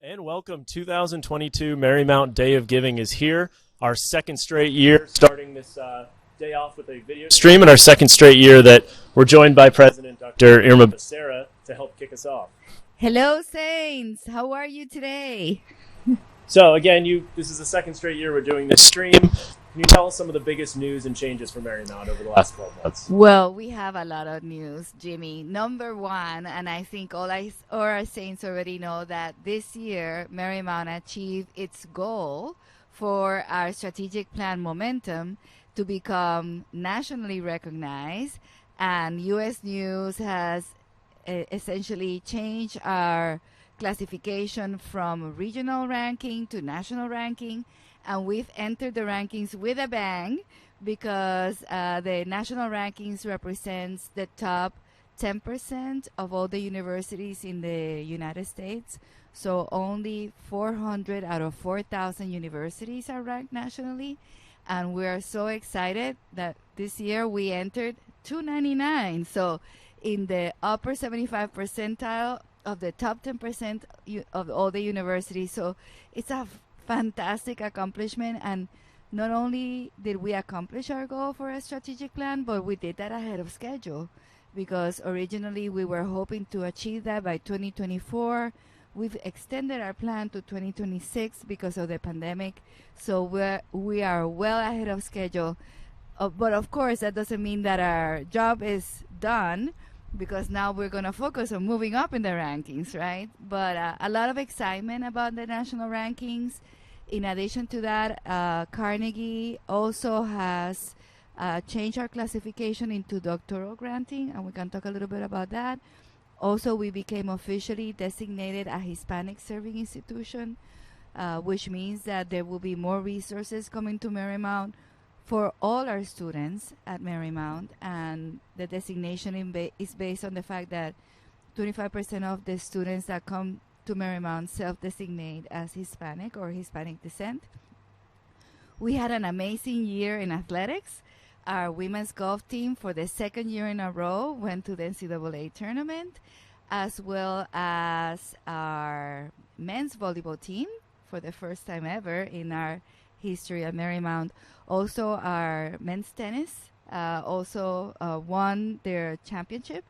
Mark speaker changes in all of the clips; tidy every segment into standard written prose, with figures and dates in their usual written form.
Speaker 1: And welcome. 2022 Marymount Day of Giving is here. Our second straight year, starting this day off with a video stream, and our second straight year that we're joined by President Dr. Irma Becerra to help kick us off.
Speaker 2: Hello, Saints. How are you today?
Speaker 1: So again, this is the second straight year we're doing this stream. Can you tell us some of the biggest news and changes for Marymount over the last 12 months?
Speaker 2: Well, we have a lot of news, Jimmy. Number one, and I think all our Saints already know that this year Marymount achieved its goal for our strategic plan Momentum to become nationally recognized, and U.S. News has essentially changed our classification from regional ranking to national ranking, and we've entered the rankings with a bang because the national rankings represents the top 10% of all the universities in the United States. So only 400 out of 4,000 universities are ranked nationally, and we are so excited that this year we entered 299. So in the upper 75 percentile of the top 10% of all the universities. So it's a fantastic accomplishment, and not only did we accomplish our goal for a strategic plan, but we did that ahead of schedule, because originally we were hoping to achieve that by 2024. We've extended our plan to 2026 because of the pandemic, so we are well ahead of schedule. But of course, that doesn't mean that our job is done, because now we're going to focus on moving up in the rankings, right? But a lot of excitement about the national rankings. In addition to that, Carnegie also has changed our classification into doctoral granting, and we can talk a little bit about that. Also, we became officially designated a Hispanic serving institution, which means that there will be more resources coming to Marymount for all our students at Marymount, and the designation is based on the fact that 25% of the students that come to Marymount self-designate as Hispanic or Hispanic descent. We had an amazing year in athletics. Our women's golf team, for the second year in a row, went to the NCAA tournament, as well as our men's volleyball team, for the first time ever in our history at Marymount. Also, our men's tennis also won their championship.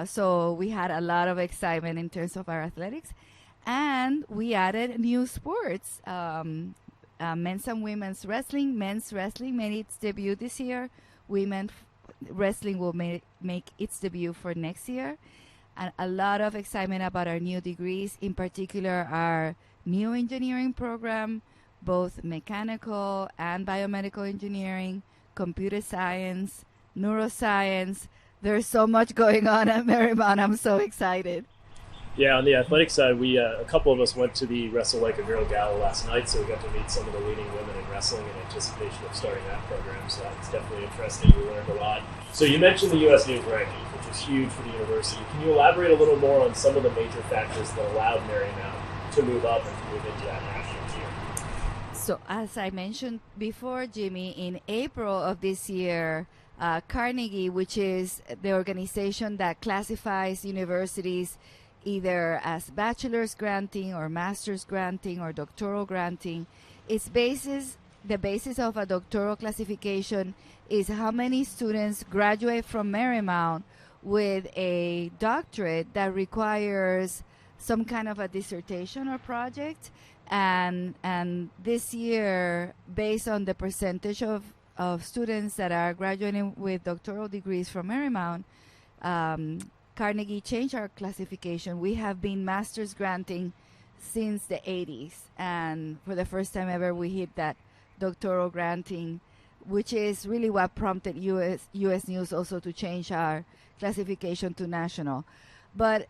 Speaker 2: So we had a lot of excitement in terms of our athletics. And we added new sports, men's and women's wrestling. Men's wrestling made its debut this year. Women's wrestling will make its debut for next year. And a lot of excitement about our new degrees, in particular our new engineering program, both mechanical and biomedical engineering, computer science, neuroscience. There's so much going on at Marymount. I'm so excited.
Speaker 1: Yeah, on the athletic side, a couple of us went to the Wrestle Like a Girl Gala last night, so we got to meet some of the leading women in wrestling in anticipation of starting that program, so that's definitely interesting. We learned a lot. So you mentioned the U.S. News rankings, which is huge for the university. Can you elaborate a little more on some of the major factors that allowed Marymount to move up and to move into that national tier?
Speaker 2: So as I mentioned before, Jimmy, in April of this year, Carnegie, which is the organization that classifies universities either as bachelor's granting or master's granting or doctoral granting, the basis of a doctoral classification is how many students graduate from Marymount with a doctorate that requires some kind of a dissertation or project. And this year, based on the percentage of students that are graduating with doctoral degrees from Marymount, Carnegie changed our classification. We have been master's granting since the 80s, and for the first time ever, we hit that doctoral granting, which is really what prompted U.S. News also to change our classification to national. But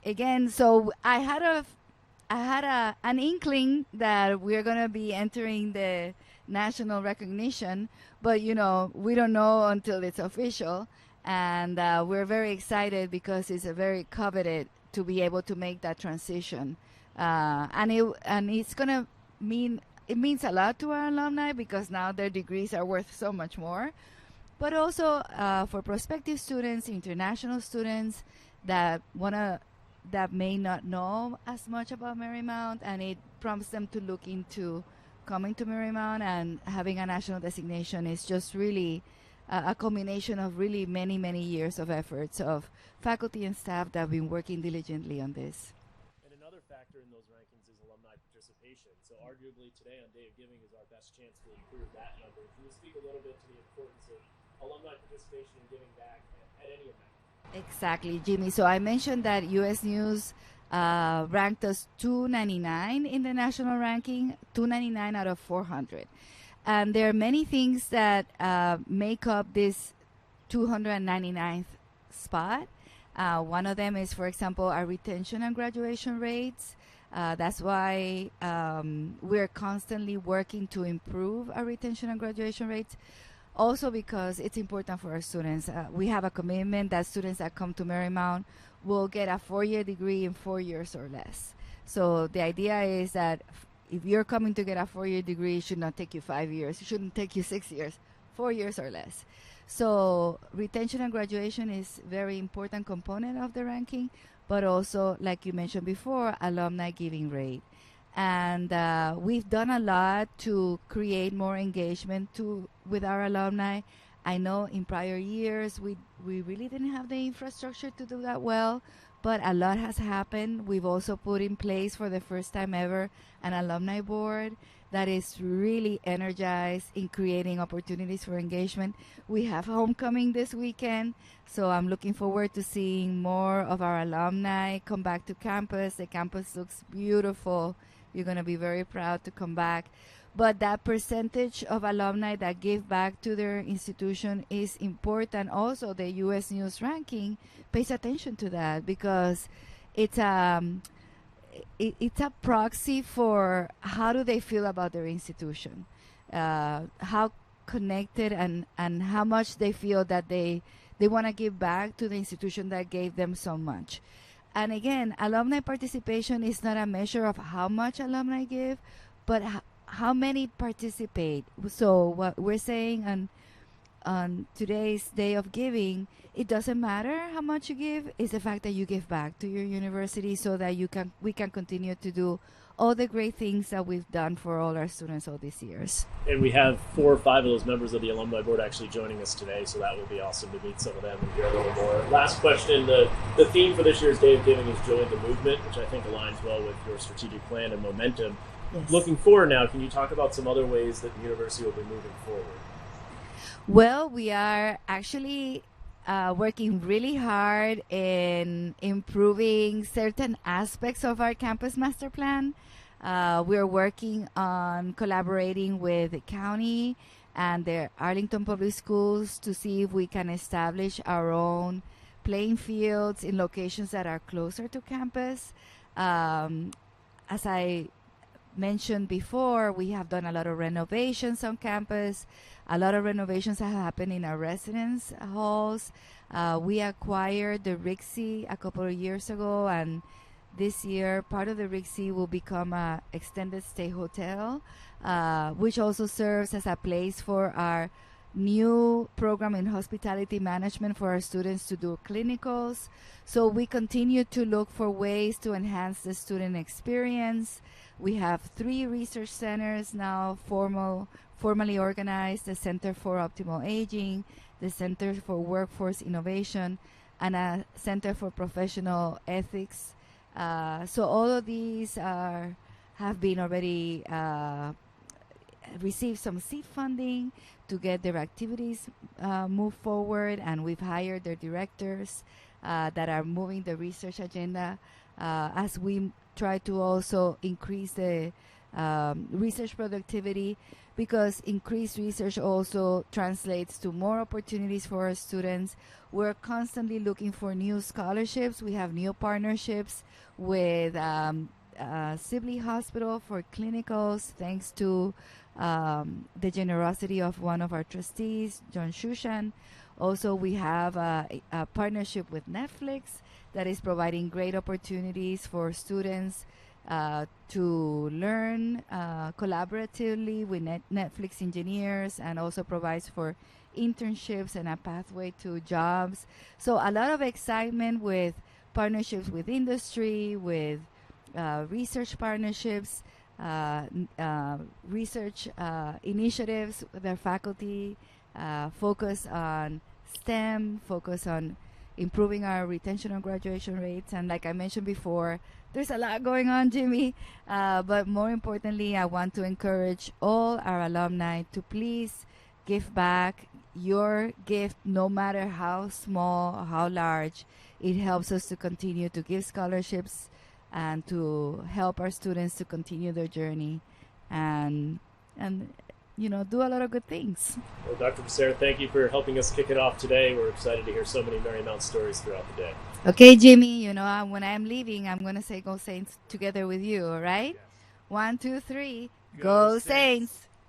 Speaker 2: again, so I had an inkling that we're going to be entering the national recognition, but we don't know until it's official. And we're very excited because it's a very coveted to be able to make that transition. And it's going to means a lot to our alumni, because now their degrees are worth so much more. But also for prospective students, international students that want to that may not know as much about Marymount, and it prompts them to look into coming to Marymount, and having a national designation is just really a combination of really many, many years of efforts of faculty and staff that have been working diligently on this.
Speaker 1: And another factor in those rankings is alumni participation. So arguably today on Day of Giving is our best chance to improve that number. Can you speak a little bit to the importance of alumni participation and giving back at any event?
Speaker 2: Exactly, Jimmy. So I mentioned that U.S. News ranked us 299 in the national ranking, 299 out of 400. And there are many things that make up this 299th spot. One of them is, for example, our retention and graduation rates. That's why we're constantly working to improve our retention and graduation rates. Also because it's important for our students. We have a commitment that students that come to Marymount will get a 4-year degree in 4 years or less. So the idea is that if you're coming to get a 4-year degree, it should not take you 5 years. It shouldn't take you 6 years, 4 years or less. So retention and graduation is a very important component of the ranking, but also, like you mentioned before, alumni giving rate. And we've done a lot to create more engagement with our alumni. I know in prior years we really didn't have the infrastructure to do that well, but a lot has happened. We've also put in place for the first time ever an alumni board that is really energized in creating opportunities for engagement. We have homecoming this weekend, so I'm looking forward to seeing more of our alumni come back to campus. The campus looks beautiful. You're going to be very proud to come back. But that percentage of alumni that give back to their institution is important. Also, the U.S. News ranking pays attention to that because it's a proxy for how do they feel about their institution, how connected and how much they feel that they want to give back to the institution that gave them so much. And again, alumni participation is not a measure of how much alumni give, but how many participate. So what we're saying on today's Day of Giving, it doesn't matter how much you give, it's the fact that you give back to your university so that we can continue to do all the great things that we've done for all our students all these years.
Speaker 1: And we have 4 or 5 of those members of the alumni board actually joining us today, so that will be awesome to meet some of them and hear a little more. Last question, the theme for this year's Day of Giving is Join the Movement, which I think aligns well with your strategic plan and momentum.
Speaker 2: Yes.
Speaker 1: Looking forward now, can you talk about some other ways that the university will be moving forward?
Speaker 2: Well, we are actually working really hard in improving certain aspects of our campus master plan. We're working on collaborating with the county and the Arlington Public Schools to see if we can establish our own playing fields in locations that are closer to campus. As I mentioned before, we have done a lot of renovations on campus. A lot of renovations have happened in our residence halls. We acquired the Rixie a couple of years ago, and this year part of the Rixie will become a extended stay hotel, which also serves as a place for our new program in hospitality management for our students to do clinicals. So we continue to look for ways to enhance the student experience. We have 3 research centers now formally organized: the Center for Optimal Aging, the Center for Workforce Innovation, and a Center for Professional Ethics. So all of these have been already received some seed funding to get their activities move forward, and we've hired their directors that are moving the research agenda as we try to also increase the research productivity, because increased research also translates to more opportunities for our students. We're constantly looking for new scholarships. We have new partnerships with Sibley Hospital for clinicals, thanks to the generosity of one of our trustees, John Shushan. Also, we have a partnership with Netflix that is providing great opportunities for students to learn collaboratively with Netflix engineers, and also provides for internships and a pathway to jobs. So a lot of excitement with partnerships with industry, with research partnerships, research initiatives with our faculty, focus on STEM, focus on improving our retention and graduation rates. And like I mentioned before, there's a lot going on, Jimmy. But more importantly, I want to encourage all our alumni to please give back your gift, no matter how small or how large. It helps us to continue to give scholarships and to help our students to continue their journey and do a lot of good things.
Speaker 1: Well, Dr. Becerra, thank you for helping us kick it off today. We're excited to hear so many Marymount stories throughout the day.
Speaker 2: Okay, Jimmy, when I'm leaving, I'm going to say Go Saints together with you, all right?
Speaker 1: Yes.
Speaker 2: 1, 2, 3.
Speaker 1: Go
Speaker 2: Go
Speaker 1: Saints.
Speaker 2: Saints.